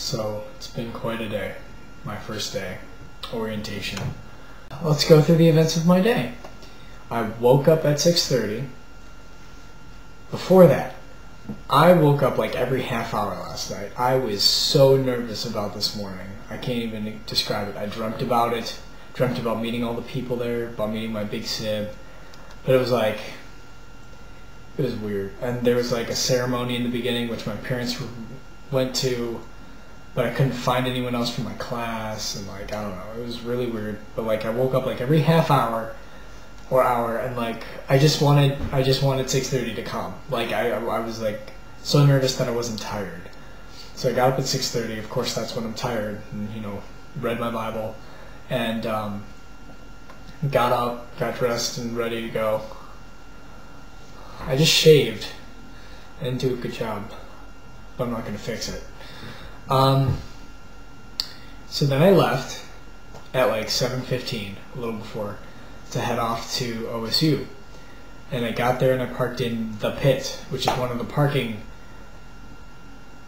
So it's been quite a day. My first day, orientation. Let's go through the events of my day. I woke up at 6:30. Before that, I woke up like every half hour last night. I was so nervous about this morning. I can't even describe it. I dreamt about it. Dreamt about meeting all the people there, about meeting my big sib. But it was weird. And there was like a ceremony in the beginning, which my parents went to, but I couldn't find anyone else from my class, and like, I don't know, it was really weird. But like, I woke up like every half hour or hour, and like, I just wanted 6:30 to come. Like, I was like so nervous that I wasn't tired. So I got up at 6:30. Of course, that's when I'm tired, and read my Bible, and got up, got dressed, and ready to go. I just shaved. I didn't do a good job, but I'm not going to fix it. So then I left at like 7:15, a little before, to head off to OSU. And I got there and I parked in the pit, which is one of the parking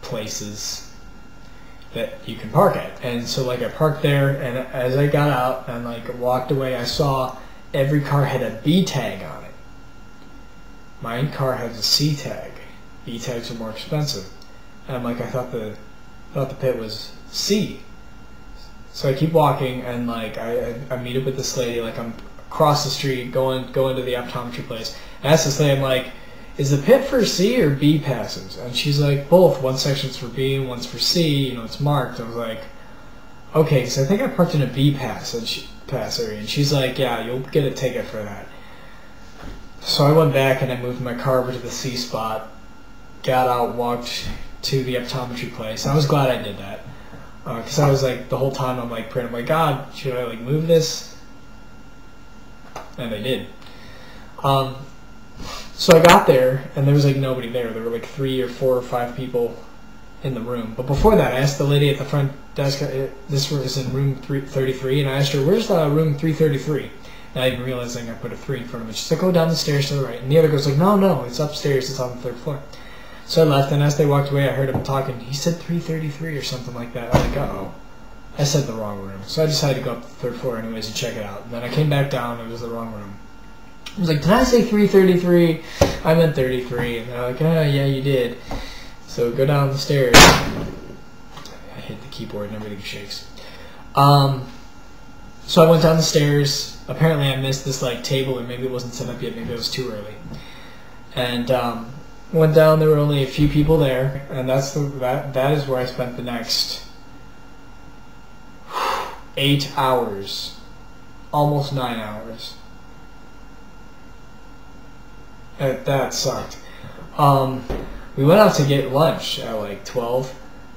places that you can park at. And so like I parked there, and as I got out and like walked away, I saw every car had a B tag on it. My car has a C tag. B tags are more expensive. And like, I thought the pit was C. So I keep walking, and like I meet up with this lady. Like, I'm across the street going to the optometry place. And I asked this lady, I'm like, is the pit for C or B passes? And she's like, both. One section's for B and one's for C. It's marked. I was like, okay, because I think I parked in a B pass area. And she's like, yeah, you'll get a ticket for that. So I went back and I moved my car over to the C spot, got out, walked to the optometry place. I was glad I did that, because I was like, the whole time I'm like praying, I'm like, God, should I like move this? And I did. So I got there, and there was like nobody there. There were like 3 or 4 or 5 people in the room. But before that, I asked the lady at the front desk, this was in room 333, and I asked her, where's the room 333? Not even realizing I put a 3 in front of it. She's like, go down the stairs to the right. And the other girl's like, no, it's upstairs, it's on the 3rd floor. So I left, and as they walked away, I heard him talking. He said 333 or something like that. I was like, uh-oh. I said the wrong room. So I decided to go up to the 3rd floor anyways and check it out. And then I came back down, it was the wrong room. I was like, did I say 333? I meant 33. And they're like, oh, yeah, you did. So go down the stairs. I hit the keyboard and everything shakes. So I went down the stairs. Apparently I missed this like table, or maybe it wasn't set up yet. Maybe it was too early. And went down. There were only a few people there, and that is where I spent the next 8 hours, almost 9 hours. That sucked. We went out to get lunch at like 12,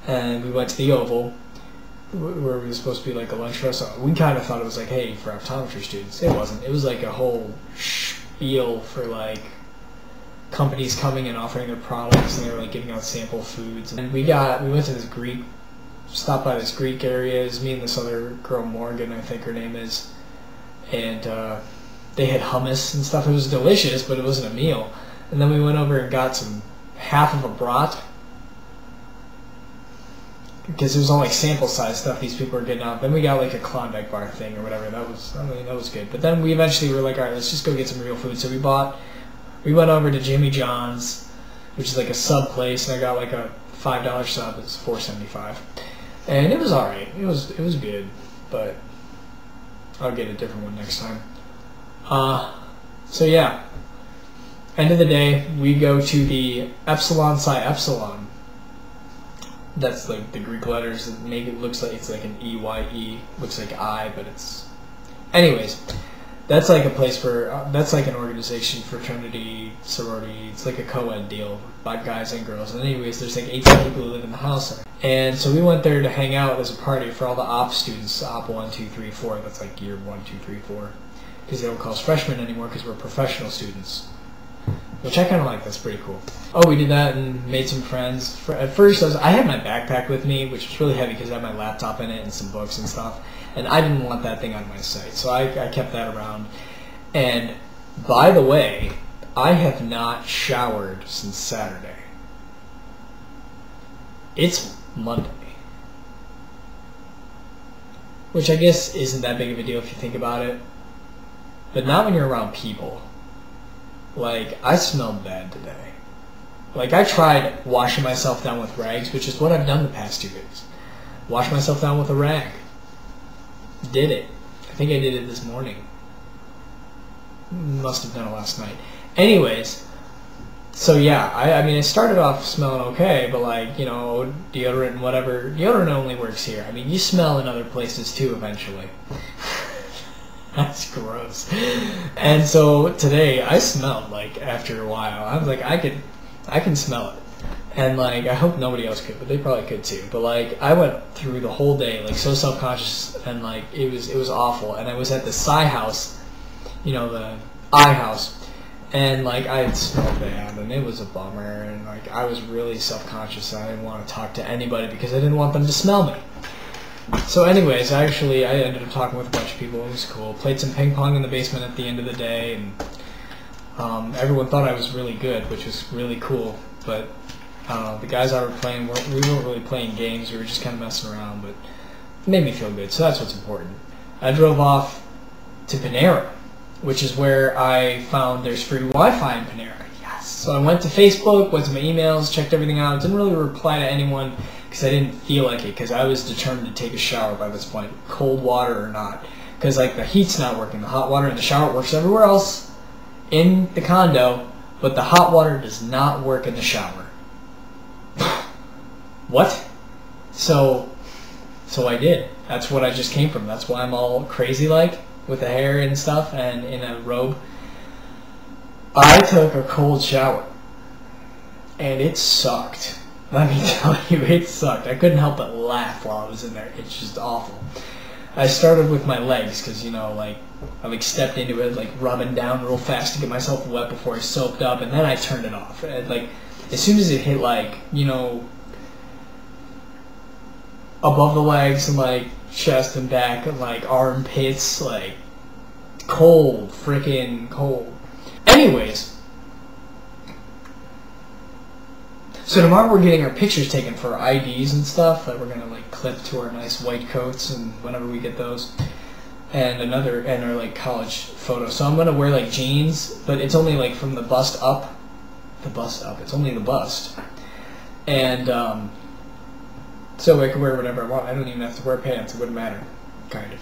and we went to the Oval, where we were supposed to be like a lunch restaurant. We kind of thought it was like, hey, for optometry students. It wasn't. It was like a whole spiel for like companies coming and offering their products, and they were like giving out sample foods. And we went to stopped by this Greek area. It was me and this other girl, Morgan, I think her name is, and they had hummus and stuff. It was delicious, but it wasn't a meal. And then we went over and got half of a brat, because it was all like sample size stuff these people were getting out. Then we got like a Klondike bar thing or whatever. That was good. But then we eventually were like, all right, let's just go get some real food. So we went over to Jimmy John's, which is like a sub place, and I got like a $5 sub. It's $4.75, and it was all right. It was good, but I'll get a different one next time. So yeah, end of the day, we go to the Epsilon Psi Epsilon. That's like the Greek letters that make it looks like it's like an EYE, looks like I, but it's... Anyways, that's like a place that's like an organization, fraternity, sorority. It's like a co-ed deal by guys and girls. And anyways, there's like 18 people who live in the house. And so we went there to hang out as a party for all the op students, op 1, 2, 3, 4. That's like year 1, 2, 3, 4. Because they don't call us freshmen anymore because we're professional students. Which I kind of like. That's pretty cool. Oh, we did that and made some friends. At first, I had my backpack with me, which was really heavy because I had my laptop in it and some books and stuff. And I didn't want that thing out of my sight, so I kept that around. And by the way, I have not showered since Saturday. It's Monday. which I guess isn't that big of a deal if you think about it. But not when you're around people. Like, I smelled bad today. Like, I tried washing myself down with rags, which is what I've done the past 2 days. Wash myself down with a rag. Did it. I think I did it this morning. Must have done it last night. Anyways, so yeah, I mean, it started off smelling okay, but like, you know, deodorant and whatever, deodorant only works here. I mean, you smell in other places too eventually. That's gross. And so today, I smelled, like, after a while. I was like, I can smell it. And like, I hope nobody else could, but they probably could too. But like, I went through the whole day, like, so self-conscious, and like, it was awful. And I was at the Psy house, you know, the I house, and like, I had smelled bad, and it was a bummer, and like, I was really self-conscious, and I didn't want to talk to anybody because I didn't want them to smell me. So anyways, I ended up talking with a bunch of people. It was cool. Played some ping pong in the basement at the end of the day, and everyone thought I was really good, which was really cool. But I don't know, the guys I were playing, we weren't really playing games. We were just kind of messing around, but it made me feel good, so that's what's important. I drove off to Panera, which is where I found there's free Wi-Fi in Panera. Yes. So I went to Facebook, went to my emails, checked everything out. Didn't really reply to anyone because I didn't feel like it, because I was determined to take a shower by this point, cold water or not. Because like, the heat's not working. The hot water in the shower works everywhere else in the condo, but the hot water does not work in the shower. What? So I did. That's what I just came from. That's why I'm all crazy like, with the hair and stuff and in a robe. I took a cold shower, and it sucked. Let me tell you, it sucked. I couldn't help but laugh while I was in there. It's just awful. I started with my legs because, you know, like, I like stepped into it, like rubbing down real fast to get myself wet before I soaked up, and then I turned it off. And, like, as soon as it hit, like, you know, above the legs and like chest and back and like armpits, like, cold, freaking cold. Anyways, so tomorrow we're getting our pictures taken for our IDs and stuff that we're gonna like clip to our nice white coats, and whenever we get those, and our like college photos. So I'm gonna wear like jeans, but it's only like from the bust up. It's only the bust, and so I can wear whatever I want. I don't even have to wear pants. It wouldn't matter, kind of.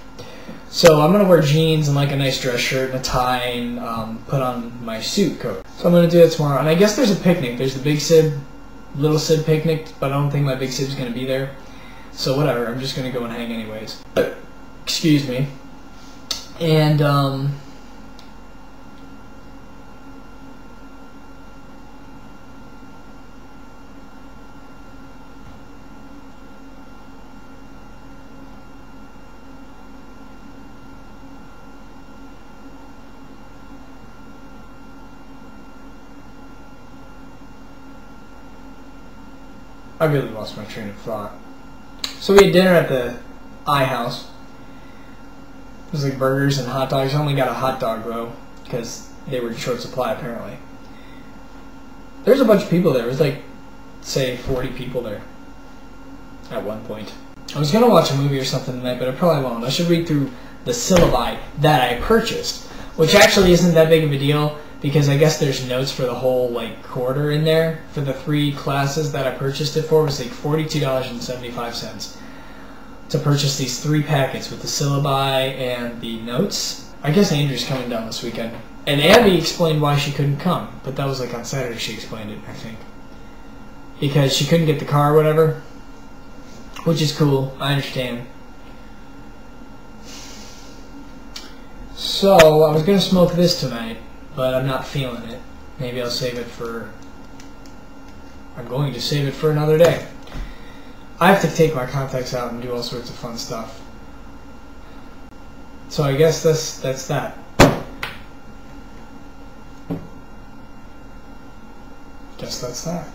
So I'm gonna wear jeans and like a nice dress shirt and a tie, and put on my suit coat. So I'm gonna do that tomorrow. And I guess there's a picnic. There's the Big Sib, Little Sib picnic, but I don't think my Big Sib's gonna be there. So whatever. I'm just gonna go and hang anyways. Excuse me. And I really lost my train of thought. So we had dinner at the I house. It was like burgers and hot dogs. I only got a hot dog though, because they were in short supply apparently. There's a bunch of people there. It was like, say, 40 people there at one point. I was gonna watch a movie or something tonight, but I probably won't. I should read through the syllabi that I purchased, which actually isn't that big of a deal, because I guess there's notes for the whole like quarter in there. For the 3 classes that I purchased it for, it was like $42.75 to purchase these 3 packets with the syllabi and the notes. I guess Andrew's coming down this weekend, and Abby explained why she couldn't come, but that was like on Saturday she explained it, I think, because she couldn't get the car or whatever, which is cool. I understand. So I was gonna smoke this tonight, but I'm not feeling it. Maybe I'll save it for... I'm going to save it for another day. I have to take my contacts out and do all sorts of fun stuff. So I guess that's that. Guess that's that.